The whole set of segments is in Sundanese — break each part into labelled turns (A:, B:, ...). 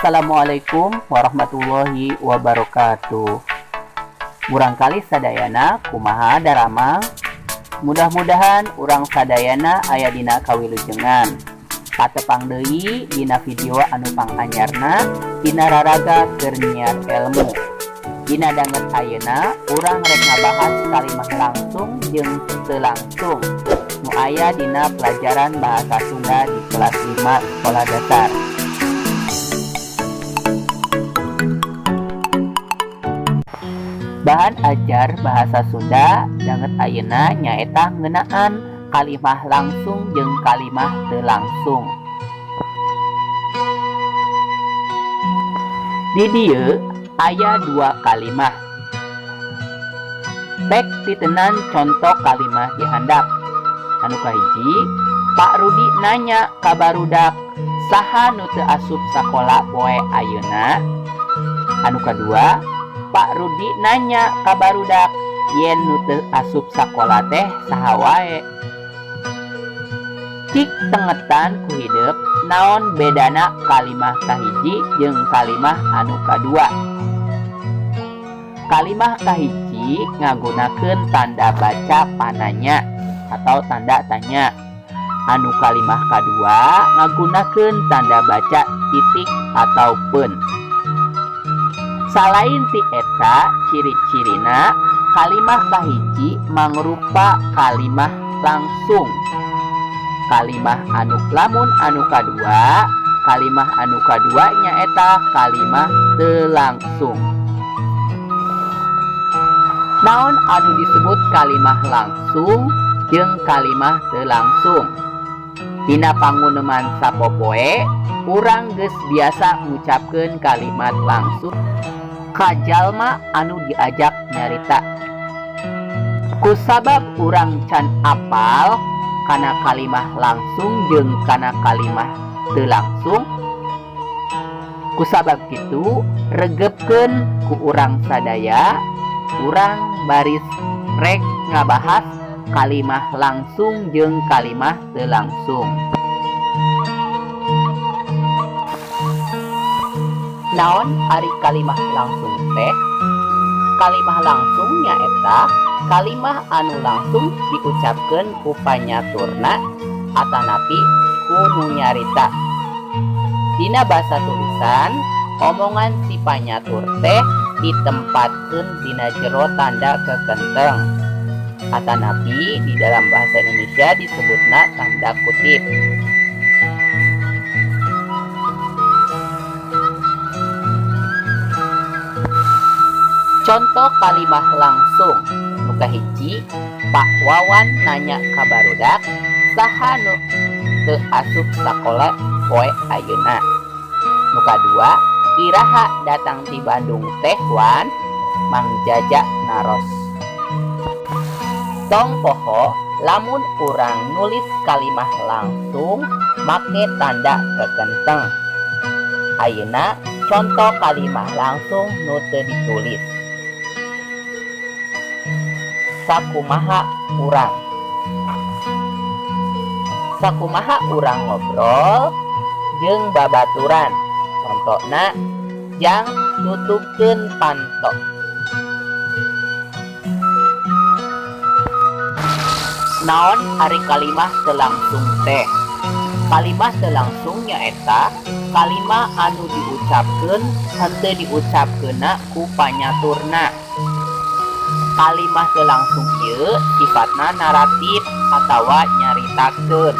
A: Assalamualaikum warahmatullahi wabarakatuh. Murangkali sadayana kumaha daramang. Mudah-mudahan urang sadayana aya dina kawilujengan. Patepang deui dina video anu panganyarna dina raraga keur nyiar ilmu. Dina danget ayeuna urang rek ngabahas kalimah langsung jeung teu langsung nu aya dina pelajaran bahasa Sunda di kelas 5 sekolah dasar. Bahan ajar bahasa Sunda danget ayeuna nyaeta ngeunaan kalimah langsung jeung kalimah teu langsung. Di dieu aya dua kalimah. Tek pitenan contoh kalimah di handap. Anu kahiji, Pak Rudi nanya ka barudak, saha nu teu asup sakola poe ayeuna? Anu kadua, Pak Rudi nanya ka barudak, yen nu teu asup sakola teh saha wae? Cik tengetan ku hideuk, naon bedana kalimah kahiji jeung kalimah anu kadua? Kalimah kahiji ngagunakeun tanda baca pananya atau tanda tanya. Anu kalimah kadua ngagunakeun tanda baca titik atau peun. Salain ti eta ciri-cirina, kalimah kahiji mangrupa kalimah langsung. Kalimah anu lamun anu kadua, kalimah anu kadua nyaeta kalimah teu langsung. Naon anu disebut kalimah langsung jeung kalimah teu langsung? Dina panguneman sapopoe, urang geus biasa ngucapkeun kalimat langsung ka jalma anu diajak nyarita. Kusabab urang can apal kana kalimah langsung jeung kana kalimah teu langsung, kusabab kitu regepkeun ku urang sadaya, urang baris rek ngabahas kalimah langsung jeung kalimah teu langsung. Naon ari kalimah langsung teh? Kalimah langsung nyaeta kalimah anu langsung diucapkeun ku panyaturna atanapi ku nu nyarita. Dina basa tulisan, omongan si panyatur teh ditempatkeun dina jero tanda kekenteng. Atanapi di dalam bahasa Indonesia disebutna tanda kutip. Contoh kalimah langsung nu kahiji, Pak Wawan nanya ka barudak, saha nu teu asup sakola poe ayeuna? Nu kadua, iraha datang ti Bandung teh Wan, Mang Jaja naros. Tong poho lamun urang nulis kalimah langsung make tanda kekenteng. Ayeuna contoh kalimah langsung nu teu ditulis. Sakumaha urang. Sakumaha urang ngobrol jeung babaturan. Contona, jang tutupkeun panto. Naon ari kalimah teu langsung teh? Kalimah teu langsung nyaeta kalimah anu diucapkeun henteu diucapkeunna ku panyaturna. Kalimah teu langsung ieu sifatna naratif atawa nyaritakeun.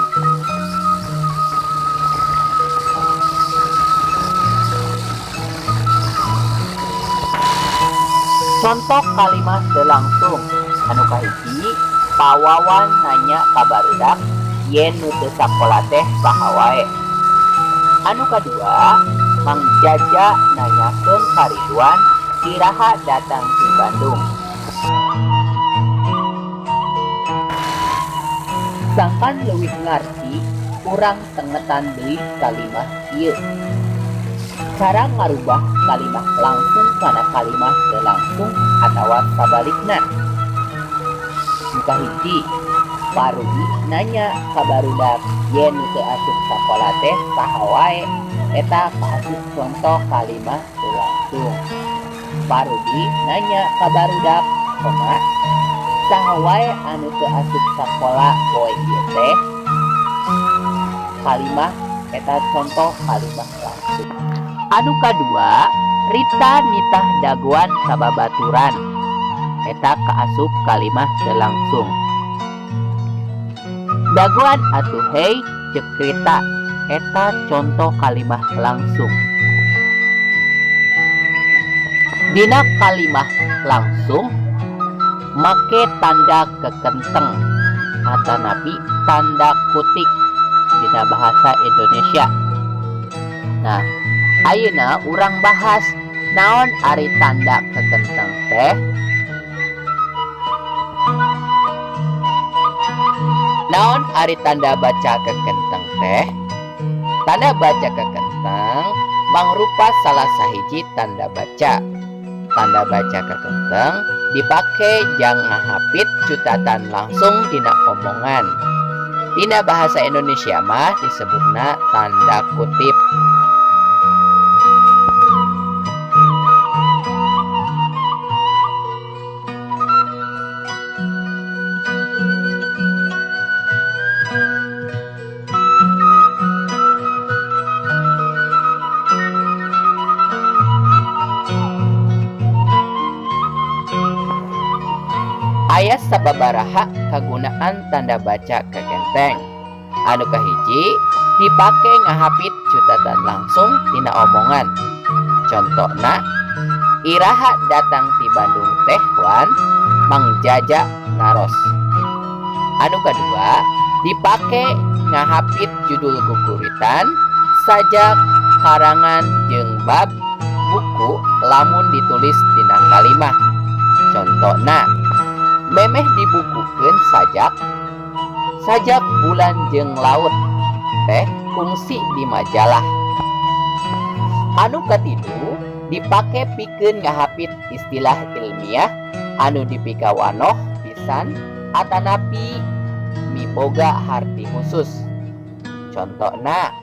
A: Contoh kalimah teu langsung anu kahiji, Pak Wawan nanya ka barudak, yen nu teu sakola teh saha wae? Anu kadua, Mang Jaja nanyakeun ka Ridwan, iraha datang ti Bandung. Sangkan leuwih ngarti, urang tengetan deui kalimah ieu. Cara ngarubah kalimah langsung kana kalimah teu langsung atawa sabalikna. Nu kahiji, Pak Rudi nanya ka barudak, yen teu asup sakola teh saha wae? eta kasus contoh kalimah teu langsung. Parudi nanya ka barudak, koma saha wae anu teu asup sakola poe ieu teh? Kalimah eta contoh kalimah langsung. Anu kadua, Rita nitah daguan kababaturan, eta kaasup kalimah teu langsung. Daguan atuh hei ceuk Rita, eta contoh kalimah langsung. Dina kalimah langsung make tanda kekenteng atanapi tanda kutik dina bahasa Indonesia. Nah, ayeuna urang bahas naon ari tanda kekenteng teh. Naon ari tanda baca kekenteng teh? Tanda baca kekenteng mangrupa salah sahiji tanda baca. Tanda baca kekenteng dipake jang ngahapit cutatan langsung dina omongan. Dina bahasa Indonesia mah disebutna tanda kutip. Aya sababaraha kagunaan tanda baca kekenteng. Anu kahiji dipake ngahapit cutatan langsung dina omongan. Contohna, iraha datang ti Bandung teh wan Mang Jaja ngaros. Anu kadua dipake ngahapit judul guguritan, sajak, karangan jeung bab buku lamun ditulis dina kalimah. Contohna, memeh dibukukeun sajak bulan jeung laut teh kungsi di majalah. Anu katidu dipake pikeun ngahapit istilah ilmiah anu dipikawanoh pisan atanapi miboga harti khusus. Contohna,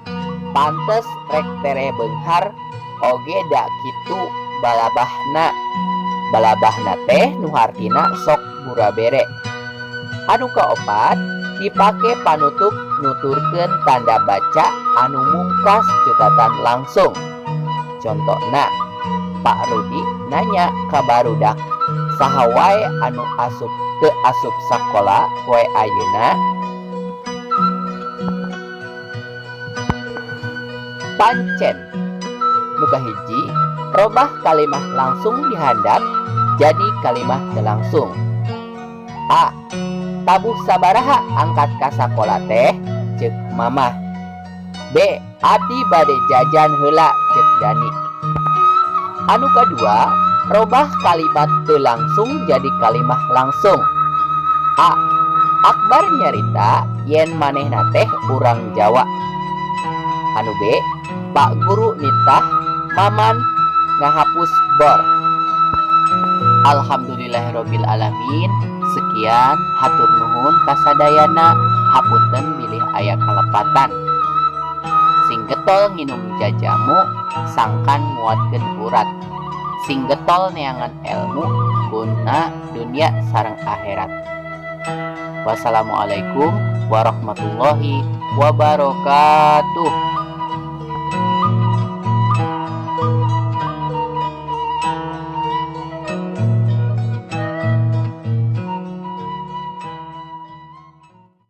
A: pantes rek tere beunghar oge da kitu balabahna. Balabahna teh nu hartina sok burabere. Anu kaopat dipake panutup nuturkeun tanda baca anu mungkas cutatan langsung. Contohna, Pak Rudi nanya ka barudak, saha wae anu asup teu asup sakola poe ayeuna? Pancen nu kahiji, robah kalimah langsung dihandap jadi kalimah teu langsung. A. Tabuh sabaraha angkat ka sakola teh? Ceuk mamah. B. Abdi bade jajan heula ceuk Dani. Anu kadua, robah kalimat teu langsung jadi kalimah langsung. A. Akbar nyarita yen manehna teh urang Jawa. Anu B. Pak Guru nitah Maman ngahapus bor. Alhamdulillahirabbil alamin. Sekian, hatur nuhun kasadayana, hapunten bilih aya kalepatan. Sing getol nginum jajamu, sangkan muatkeun urat. Sing getol neangan ilmu, guna dunia sareng akhirat. Wassalamualaikum warahmatullahi wabarakatuh.